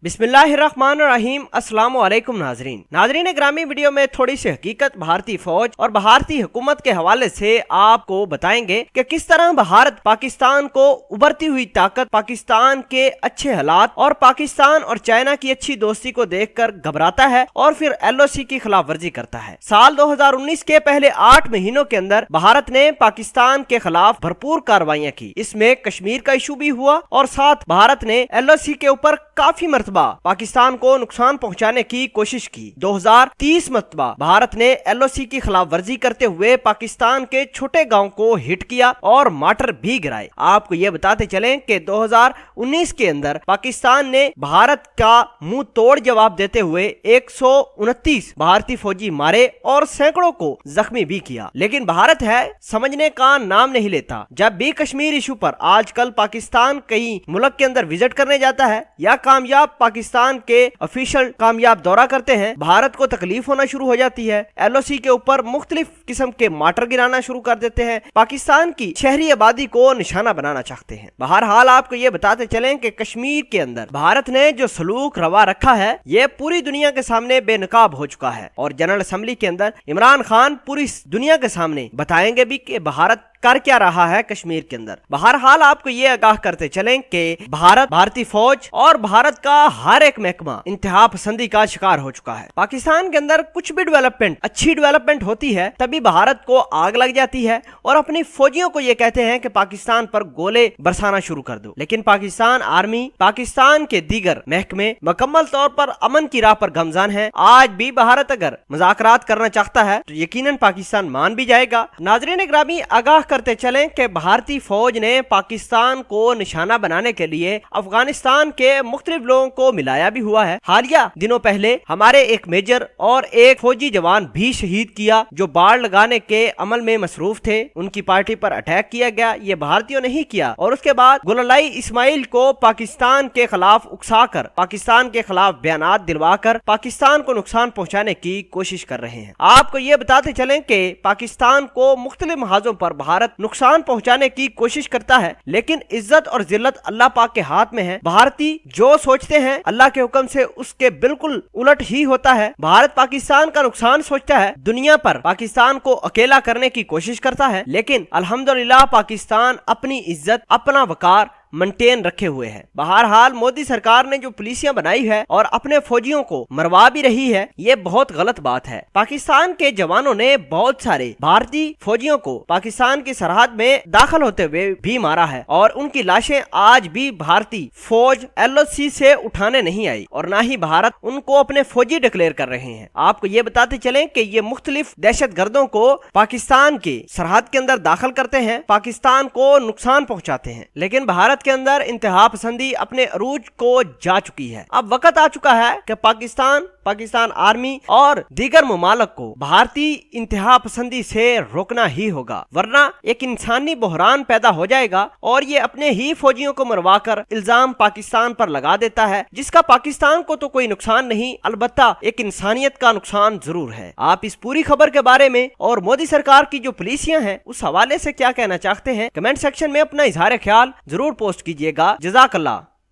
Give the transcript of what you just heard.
बिस्मिल्लाहिर्रहमानिर्रहीम। अस्सलाम वालेकुम नाजरीन ग्रामी वीडियो में थोड़ी सी हकीकत भारतीय फौज और भारतीय हुकूमत के हवाले से आपको बताएंगे कि किस तरह भारत पाकिस्तान को उभरती हुई ताकत, पाकिस्तान के अच्छे हालात और पाकिस्तान और चाइना की अच्छी दोस्ती को देखकर घबराता है और फिर LOC की खिलाफ वर्जी करता है। साल 2019 के पहले 8 महीनों के अंदर भारत ने पाकिस्तान के खिलाफ भरपूर कार्रवाइयां की। इसमें कश्मीर का इशू भी हुआ और साथ भारत ने LOC के ऊपर काफी मरतबा पाकिस्तान को नुकसान पहुंचाने की कोशिश की। 2030 मरतबा भारत ने LOC की खिलाफ वर्जी करते हुए पाकिस्तान के छोटे गांव को हिट किया और मार्टर भी गिराए। आपको ये बताते चलें कि 2019 के अंदर पाकिस्तान ने भारत का मुंह तोड़ जवाब देते हुए 129 भारतीय फौजी मारे और सैकड़ों को जख्मी भी किया। लेकिन भारत है समझने का नाम नहीं लेता। जब भी कश्मीर इशू पर आजकल पाकिस्तान कई मुल्क के अंदर विजिट करने जाता है या कामयाब पाकिस्तान के ऑफिशियल कामयाब दौरा करते हैं, भारत को तकलीफ होना शुरू हो जाती है। LOC के ऊपर मुख्तलिफ किस्म के मार्टर गिराना शुरू कर देते हैं, पाकिस्तान की शहरी आबादी को निशाना बनाना चाहते हैं। बहरहाल आपको ये बताते चलें कि कश्मीर के अंदर भारत ने जो सलूक रवा रखा है ये पूरी दुनिया के सामने बेनकाब हो चुका है और जनरल असेंबली के अंदर इमरान खान पूरी दुनिया के सामने बताएंगे भी कि भारत कर क्या रहा है कश्मीर के अंदर। बहरहाल आपको ये आगाह करते चलें कि भारतीय फौज और भारत का हर एक महकमा इंतहा पसंदी का शिकार हो चुका है। पाकिस्तान के अंदर कुछ भी डेवलपमेंट, अच्छी डेवलपमेंट होती है तभी भारत को आग लग जाती है और अपनी फौजियों को ये कहते हैं कि पाकिस्तान पर गोले बरसाना शुरू कर दो। लेकिन पाकिस्तान आर्मी, पाकिस्तान के दीगर महकमे मुकम्मल तौर पर अमन की राह पर गमजान है। आज भी भारत अगर मुज़ाकरात करना चाहता है तो यकीनन पाकिस्तान मान भी जाएगा। नाज़रीन ग्रामी, आगाह करते चलें कि भारतीय फौज ने पाकिस्तान को निशाना बनाने के लिए अफगानिस्तान के मुख्तलिफ लोगों को मिलाया भी हुआ है। हालिया दिनों पहले हमारे एक मेजर और एक फौजी जवान भी शहीद किया जो बाड़ लगाने के अमल में मसरूफ थे। उनकी पार्टी पर अटैक किया गया, ये भारतीयों ने ही किया और उसके बाद गुललाई इस्माइल को पाकिस्तान के खिलाफ उकसाकर, पाकिस्तान के खिलाफ बयानात दिलवाकर पाकिस्तान को नुकसान पहुंचाने की कोशिश कर रहे हैं। आपको ये बताते चलें कि पाकिस्तान को मुख्तलिफ महाजों पर भारत नुकसान पहुंचाने की कोशिश करता है, लेकिन इज्जत और जिल्लत अल्लाह पाक के हाथ में है। भारतीय जो सोचते हैं अल्लाह के हुक्म से उसके बिल्कुल उलट ही होता है। भारत पाकिस्तान का नुकसान सोचता है, दुनिया पर पाकिस्तान को अकेला करने की कोशिश करता है, लेकिन अल्हम्दुलिल्लाह पाकिस्तान अपनी इज्जत, अपना वकार मेंटेन रखे हुए है। बहरहाल मोदी सरकार ने जो पुलिसियां बनाई है और अपने फौजियों को मरवा भी रही है, ये बहुत गलत बात है। पाकिस्तान के जवानों ने बहुत सारे भारतीय फौजियों को पाकिस्तान की सरहद में दाखिल होते हुए भी मारा है और उनकी लाशें आज भी भारतीय फौज LOC से उठाने नहीं आई और ना ही भारत उनको अपने फौजी डिक्लेयर कर रहे हैं। आपको ये बताते चलें कि ये मुख्तलिफ दहशत गर्दों को पाकिस्तान के सरहद के अंदर दाखिल करते हैं, पाकिस्तान को नुकसान पहुंचाते हैं, लेकिन भारत के अंदर इंतहा पसंदी अपने अरूज को जा चुकी है। अब वक्त आ चुका है कि पाकिस्तान आर्मी और दीगर मुमालिक को भारतीय इंतहा पसंदी से रोकना ही होगा, वरना एक इंसानी बहरान पैदा हो जाएगा और ये अपने ही फौजियों को मरवाकर इल्जाम पाकिस्तान पर लगा देता है, जिसका पाकिस्तान को तो कोई नुकसान नहीं, अलबत्ता एक इंसानियत का नुकसान जरूर है। आप इस पूरी खबर के बारे में और मोदी सरकार की जो पॉलिसियां हैं उस हवाले से क्या कहना चाहते हैं, कमेंट सेक्शन में अपना इजहार ख्याल जरूर पोस्ट कीजिएगा। जज़ाकल्लाह।